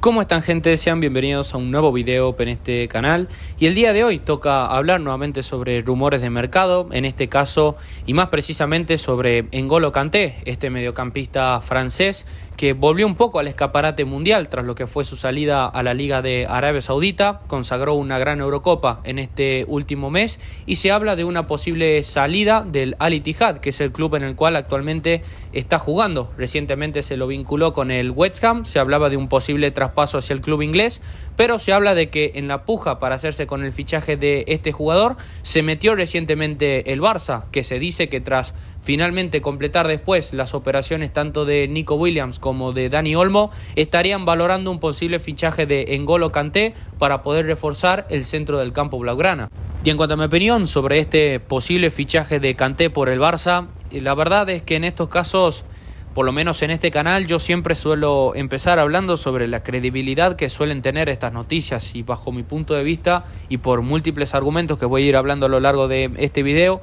¿Cómo están, gente? Sean bienvenidos a un nuevo video en este canal. Y el día de hoy toca hablar nuevamente sobre rumores de mercado, en este caso y más precisamente sobre N'Golo Kanté, este mediocampista francés que volvió un poco al escaparate mundial tras lo que fue su salida a la Liga de Arabia Saudita, consagró una gran Eurocopa en este último mes y se habla de una posible salida del Al Ittihad, que es el club en el cual actualmente está jugando. Recientemente se lo vinculó con el West Ham, se hablaba de un posible traspaso hacia el club inglés, pero se habla de que en la puja para hacerse con el fichaje de este jugador se metió recientemente el Barça, que se dice que tras finalmente completar después las operaciones tanto de Nico Williams como de Dani Olmo, estarían valorando un posible fichaje de N'Golo Kanté para poder reforzar el centro del campo blaugrana. Y en cuanto a mi opinión sobre este posible fichaje de Kanté por el Barça, la verdad es que en estos casos, por lo menos en este canal, yo siempre suelo empezar hablando sobre la credibilidad que suelen tener estas noticias, y bajo mi punto de vista y por múltiples argumentos que voy a ir hablando a lo largo de este video,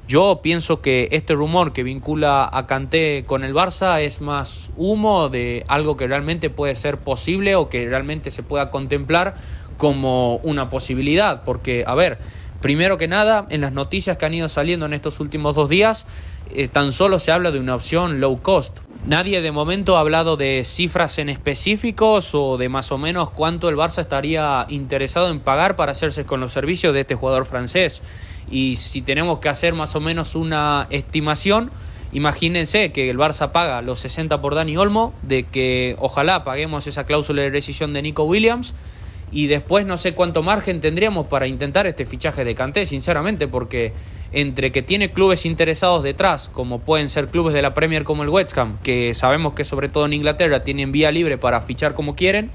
yo pienso que este rumor que vincula a Kanté con el Barça es más humo de algo que realmente puede ser posible o que realmente se pueda contemplar como una posibilidad. Porque, a ver, primero que nada, en las noticias que han ido saliendo en estos últimos 2 días, tan solo se habla de una opción low cost. Nadie de momento ha hablado de cifras en específicos o de más o menos cuánto el Barça estaría interesado en pagar para hacerse con los servicios de este jugador francés. Y si tenemos que hacer más o menos una estimación, imagínense que el Barça paga los 60 por Dani Olmo, de que ojalá paguemos esa cláusula de rescisión de Nico Williams, y después no sé cuánto margen tendríamos para intentar este fichaje de Kanté, sinceramente, porque entre que tiene clubes interesados detrás, como pueden ser clubes de la Premier como el West Ham, que sabemos que sobre todo en Inglaterra tienen vía libre para fichar como quieren,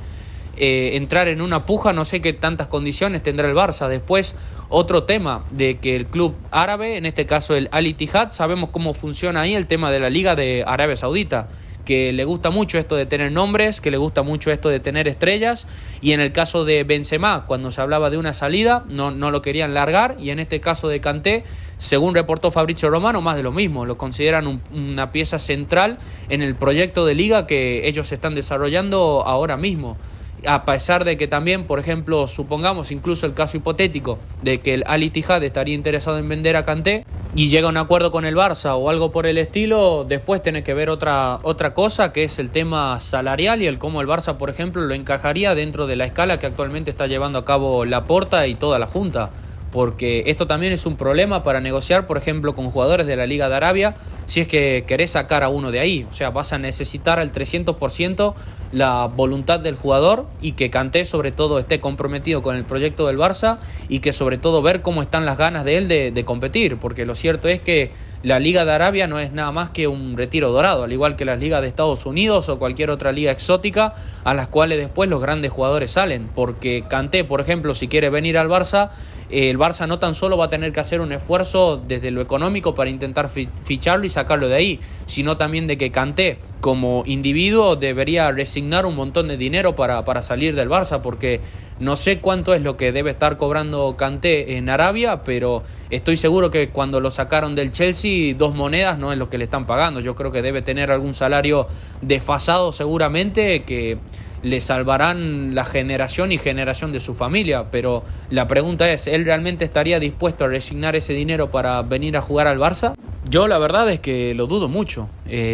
entrar en una puja, no sé qué tantas condiciones tendrá el Barça. Después, otro tema de que el club árabe, en este caso el Al Ittihad, sabemos cómo funciona ahí el tema de la Liga de Arabia Saudita, que le gusta mucho esto de tener nombres, que le gusta mucho esto de tener estrellas, y en el caso de Benzema, cuando se hablaba de una salida, no lo querían largar, y en este caso de Kanté, según reportó Fabrizio Romano, más de lo mismo, lo consideran una pieza central en el proyecto de liga que ellos están desarrollando ahora mismo. A pesar de que también, por ejemplo, supongamos incluso el caso hipotético de que el Al Ittihad estaría interesado en vender a Kanté y llega a un acuerdo con el Barça o algo por el estilo, después tiene que ver otra cosa, que es el tema salarial y el cómo el Barça, por ejemplo, lo encajaría dentro de la escala que actualmente está llevando a cabo Laporta y toda la Junta. Porque esto también es un problema para negociar, por ejemplo, con jugadores de la Liga de Arabia, si es que querés sacar a uno de ahí. O sea, vas a necesitar al 300% la voluntad del jugador, y que Kanté sobre todo esté comprometido con el proyecto del Barça, y que sobre todo ver cómo están las ganas de él de competir, porque lo cierto es que la Liga de Arabia no es nada más que un retiro dorado, al igual que las ligas de Estados Unidos o cualquier otra liga exótica a las cuales después los grandes jugadores salen. Porque Kanté, por ejemplo, si quiere venir al Barça, el Barça no tan solo va a tener que hacer un esfuerzo desde lo económico para intentar ficharlo y sacarlo de ahí, sino también de que Kanté como individuo debería resignar un montón de dinero para salir del Barça, porque no sé cuánto es lo que debe estar cobrando Kanté en Arabia, pero estoy seguro que cuando lo sacaron del Chelsea 2 monedas no es lo que le están pagando. Yo creo que debe tener algún salario desfasado seguramente, que le salvarán la generación y generación de su familia, pero la pregunta es, ¿él realmente estaría dispuesto a resignar ese dinero para venir a jugar al Barça? Yo la verdad es que lo dudo mucho.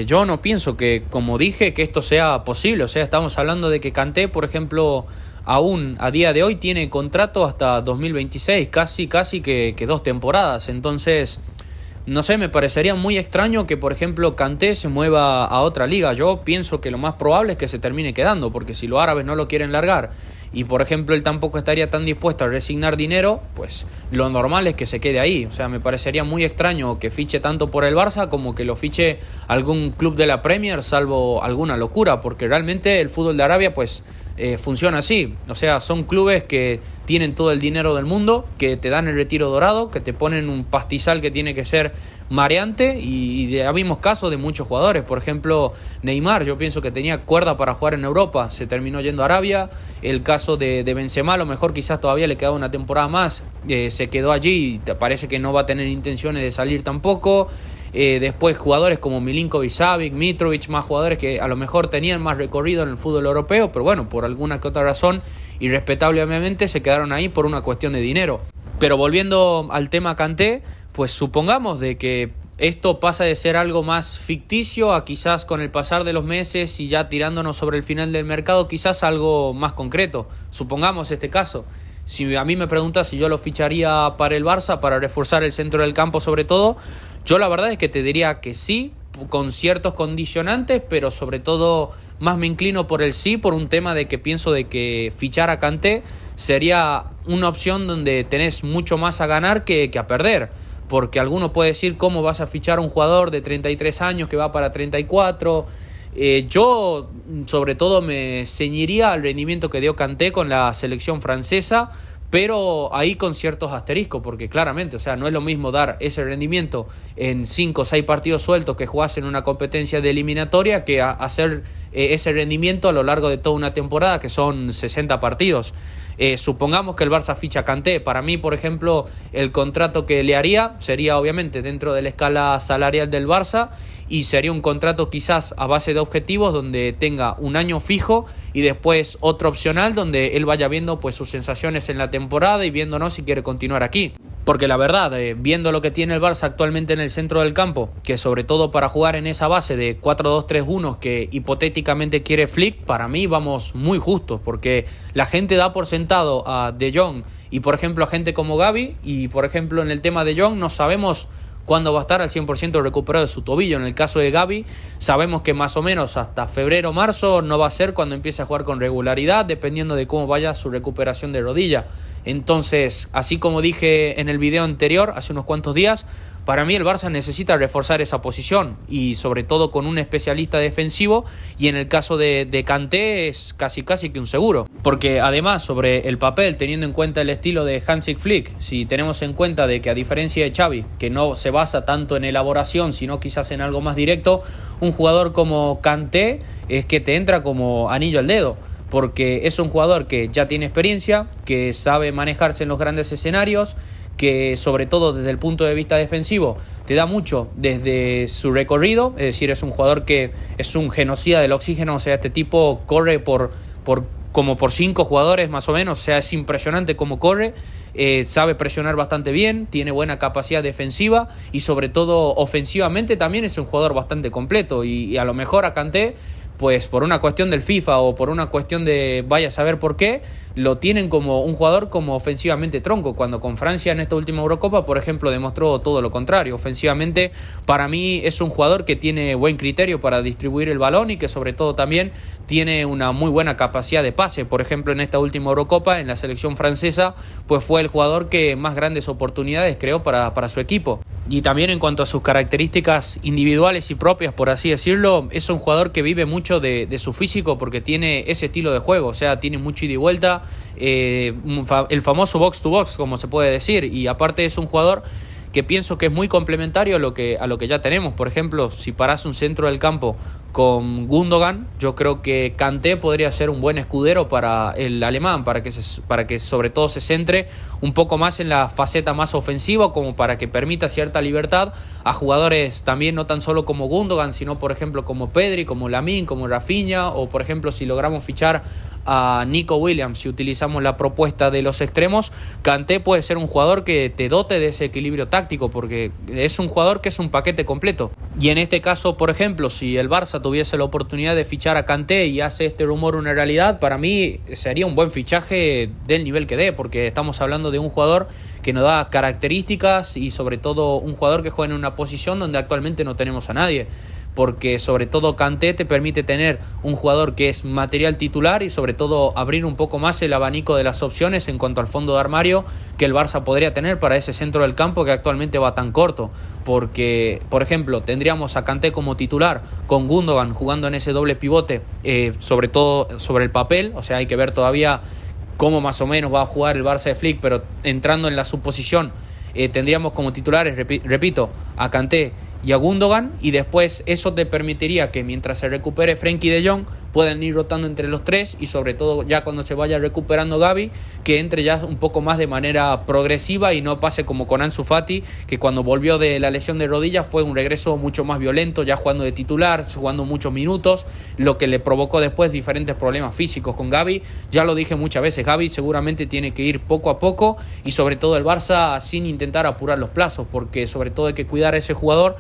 Yo no pienso que, como dije, que esto sea posible. O sea, estamos hablando de que Kanté, por ejemplo, aún a día de hoy tiene contrato hasta 2026, casi que 2 temporadas. Entonces, no sé, me parecería muy extraño que, por ejemplo, Kanté se mueva a otra liga. Yo pienso que lo más probable es que se termine quedando, porque si los árabes no lo quieren largar y, por ejemplo, él tampoco estaría tan dispuesto a resignar dinero, pues lo normal es que se quede ahí. O sea, me parecería muy extraño que fiche tanto por el Barça como que lo fiche algún club de la Premier, salvo alguna locura, porque realmente el fútbol de Arabia, pues, funciona así. O sea, son clubes que tienen todo el dinero del mundo, que te dan el retiro dorado, que te ponen un pastizal que tiene que ser mareante, y ya vimos casos de muchos jugadores. Por ejemplo, Neymar, yo pienso que tenía cuerda para jugar en Europa, se terminó yendo a Arabia. El caso de Benzema, a lo mejor quizás todavía le quedaba una temporada más, se quedó allí y parece que no va a tener intenciones de salir tampoco. después jugadores como Milinkovic-Savic, Mitrovic, más jugadores que a lo mejor tenían más recorrido en el fútbol europeo, pero bueno, por alguna que otra razón, irrespetablemente se quedaron ahí por una cuestión de dinero. Pero volviendo al tema Kanté, pues supongamos de que esto pasa de ser algo más ficticio a quizás con el pasar de los meses y ya tirándonos sobre el final del mercado, quizás algo más concreto. Supongamos este caso. Si a mí me preguntas si yo lo ficharía para el Barça, para reforzar el centro del campo sobre todo, yo la verdad es que te diría que sí, con ciertos condicionantes, pero sobre todo más me inclino por el sí, por un tema de que pienso de que fichar a Kanté sería una opción donde tenés mucho más a ganar que a perder. Porque alguno puede decir cómo vas a fichar a un jugador de 33 años que va para 34. Yo sobre todo me ceñiría al rendimiento que dio Kanté con la selección francesa, pero ahí con ciertos asteriscos, porque claramente, o sea, no es lo mismo dar ese rendimiento en 5 o 6 partidos sueltos que jugás en una competencia de eliminatoria que hacer ese rendimiento a lo largo de toda una temporada, que son 60 partidos. Supongamos que el Barça ficha a Kanté. Para mí, por ejemplo, el contrato que le haría sería obviamente dentro de la escala salarial del Barça y sería un contrato quizás a base de objetivos donde tenga un año fijo y después otro opcional donde él vaya viendo pues sus sensaciones en la temporada y viéndonos si quiere continuar aquí. Porque la verdad, viendo lo que tiene el Barça actualmente en el centro del campo, que sobre todo para jugar en esa base de 4-2-3-1 que hipotéticamente quiere Flick, para mí vamos muy justos, porque la gente da por sentado a De Jong y por ejemplo a gente como Gavi, y por ejemplo en el tema de Jong no sabemos cuándo va a estar al 100% recuperado de su tobillo. En el caso de Gavi, sabemos que más o menos hasta febrero o marzo no va a ser cuando empiece a jugar con regularidad, dependiendo de cómo vaya su recuperación de rodilla. Entonces, así como dije en el video anterior, hace unos cuantos días, para mí el Barça necesita reforzar esa posición y sobre todo con un especialista defensivo, y en el caso de Kanté es casi que un seguro, porque además sobre el papel, teniendo en cuenta el estilo de Hansi Flick, si tenemos en cuenta de que a diferencia de Xavi, que no se basa tanto en elaboración sino quizás en algo más directo, un jugador como Kanté es que te entra como anillo al dedo, porque es un jugador que ya tiene experiencia, que sabe manejarse en los grandes escenarios, que sobre todo desde el punto de vista defensivo te da mucho desde su recorrido, es decir, es un jugador que es un genocida del oxígeno, o sea, este tipo corre como por 5 jugadores más o menos, o sea, es impresionante cómo corre, sabe presionar bastante bien, tiene buena capacidad defensiva y sobre todo ofensivamente también es un jugador bastante completo, y a lo mejor a Kanté, pues por una cuestión del FIFA o por una cuestión de vaya a saber por qué, lo tienen como un jugador como ofensivamente tronco, cuando con Francia en esta última Eurocopa, por ejemplo, demostró todo lo contrario. Ofensivamente, para mí es un jugador que tiene buen criterio para distribuir el balón y que sobre todo también tiene una muy buena capacidad de pase. Por ejemplo, en esta última Eurocopa, en la selección francesa, pues fue el jugador que más grandes oportunidades creó para su equipo. Y también en cuanto a sus características individuales y propias, por así decirlo, es un jugador que vive mucho de su físico porque tiene ese estilo de juego, o sea, tiene mucho ida y vuelta, el famoso box to box, como se puede decir, y aparte es un jugador que pienso que es muy complementario a lo que ya tenemos. Por ejemplo, si parás un centro del campo con Gundogan, yo creo que Kanté podría ser un buen escudero para el alemán, para que sobre todo se centre un poco más en la faceta más ofensiva, como para que permita cierta libertad a jugadores también no tan solo como Gundogan, sino por ejemplo como Pedri, como Lamine, como Rafinha, o por ejemplo si logramos fichar a Nico Williams, si utilizamos la propuesta de los extremos, Kanté puede ser un jugador que te dote de ese equilibrio táctico, porque es un jugador que es un paquete completo. Y en este caso, por ejemplo, si el Barça tuviese la oportunidad de fichar a Kanté y hace este rumor una realidad, para mí sería un buen fichaje del nivel que dé, porque estamos hablando de un jugador que nos da características y sobre todo un jugador que juega en una posición donde actualmente no tenemos a nadie, porque sobre todo Kanté te permite tener un jugador que es material titular y sobre todo abrir un poco más el abanico de las opciones en cuanto al fondo de armario que el Barça podría tener para ese centro del campo que actualmente va tan corto, porque por ejemplo tendríamos a Kanté como titular con Gundogan jugando en ese doble pivote, sobre todo sobre el papel, o sea hay que ver todavía cómo más o menos va a jugar el Barça de Flick, pero entrando en la suposición tendríamos como titulares, repito, a Kanté y a Gundogan, y después eso te permitiría que mientras se recupere Frenkie de Jong puedan ir rotando entre los tres, y sobre todo ya cuando se vaya recuperando Gavi, que entre ya un poco más de manera progresiva y no pase como con Ansu Fati, que cuando volvió de la lesión de rodilla fue un regreso mucho más violento, ya jugando de titular, jugando muchos minutos, lo que le provocó después diferentes problemas físicos. Con Gavi, ya lo dije muchas veces, Gavi seguramente tiene que ir poco a poco, y sobre todo el Barça sin intentar apurar los plazos, porque sobre todo hay que cuidar a ese jugador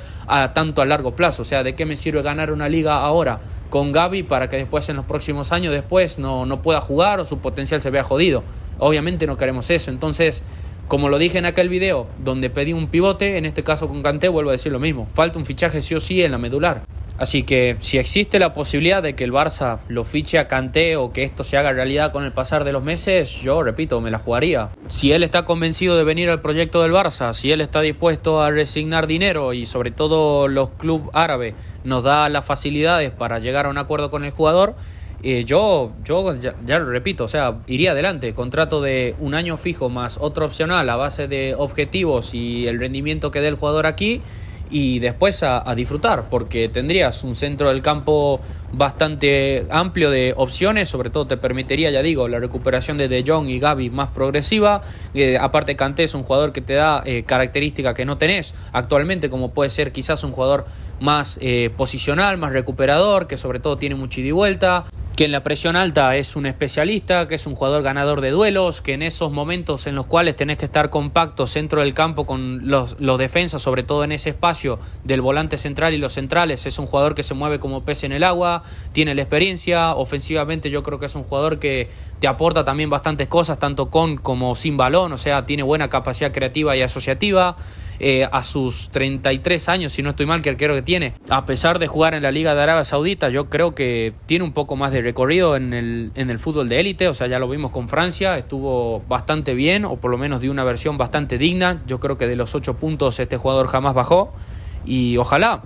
tanto a largo plazo. O sea, ¿de qué me sirve ganar una liga ahora con Gavi para que después en los próximos años después no pueda jugar o su potencial se vea jodido? Obviamente no queremos eso. Entonces, como lo dije en aquel video donde pedí un pivote, en este caso con Kanté vuelvo a decir lo mismo, falta un fichaje sí o sí en la medular. Así que si existe la posibilidad de que el Barça lo fiche a Kanté o que esto se haga realidad con el pasar de los meses, yo repito, me la jugaría. Si él está convencido de venir al proyecto del Barça, si él está dispuesto a resignar dinero y sobre todo los clubes árabes nos da las facilidades para llegar a un acuerdo con el jugador, yo ya lo repito, o sea, iría adelante. Contrato de un año fijo más otro opcional a base de objetivos y el rendimiento que dé el jugador aquí, y después a disfrutar, porque tendrías un centro del campo bastante amplio de opciones. Sobre todo te permitiría, ya digo, la recuperación de Jong y Gavi más progresiva. Aparte, Kanté es un jugador que te da características que no tenés actualmente, como puede ser quizás un jugador más posicional, más recuperador, que sobre todo tiene mucha ida y vuelta, que en la presión alta es un especialista, que es un jugador ganador de duelos, que en esos momentos en los cuales tenés que estar compacto centro del campo con los defensas, sobre todo en ese espacio del volante central y los centrales, es un jugador que se mueve como pez en el agua, tiene la experiencia. Ofensivamente yo creo que es un jugador que te aporta también bastantes cosas, tanto con como sin balón, o sea, tiene buena capacidad creativa y asociativa. A sus 33 años, si no estoy mal, que arquero que tiene, a pesar de jugar en la Liga de Arabia Saudita, yo creo que tiene un poco más de recorrido en el fútbol de élite. O sea, ya lo vimos con Francia, estuvo bastante bien, o por lo menos dio una versión bastante digna. Yo creo que de los 8 puntos este jugador jamás bajó. Y ojalá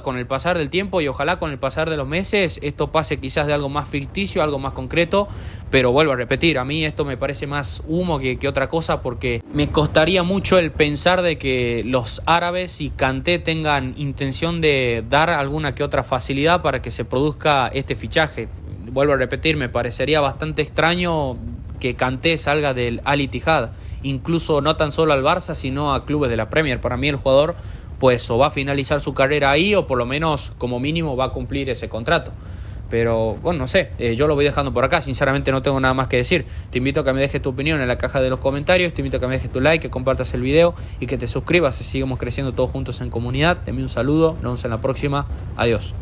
con el pasar del tiempo y ojalá con el pasar de los meses esto pase quizás de algo más ficticio, algo más concreto. Pero vuelvo a repetir, a mí esto me parece más humo que otra cosa, porque me costaría mucho el pensar de que los árabes y Kanté tengan intención de dar alguna que otra facilidad para que se produzca este fichaje. Vuelvo a repetir, me parecería bastante extraño que Kanté salga del Al Ittihad, incluso no tan solo al Barça, sino a clubes de la Premier. Para mí el jugador pues o va a finalizar su carrera ahí, o por lo menos como mínimo va a cumplir ese contrato. Pero bueno, no sé, yo lo voy dejando por acá. Sinceramente no tengo nada más que decir. Te invito a que me dejes tu opinión en la caja de los comentarios. Te invito a que me dejes tu like, que compartas el video y que te suscribas. Sigamos creciendo todos juntos en comunidad. Te envío un saludo, nos vemos en la próxima. Adiós.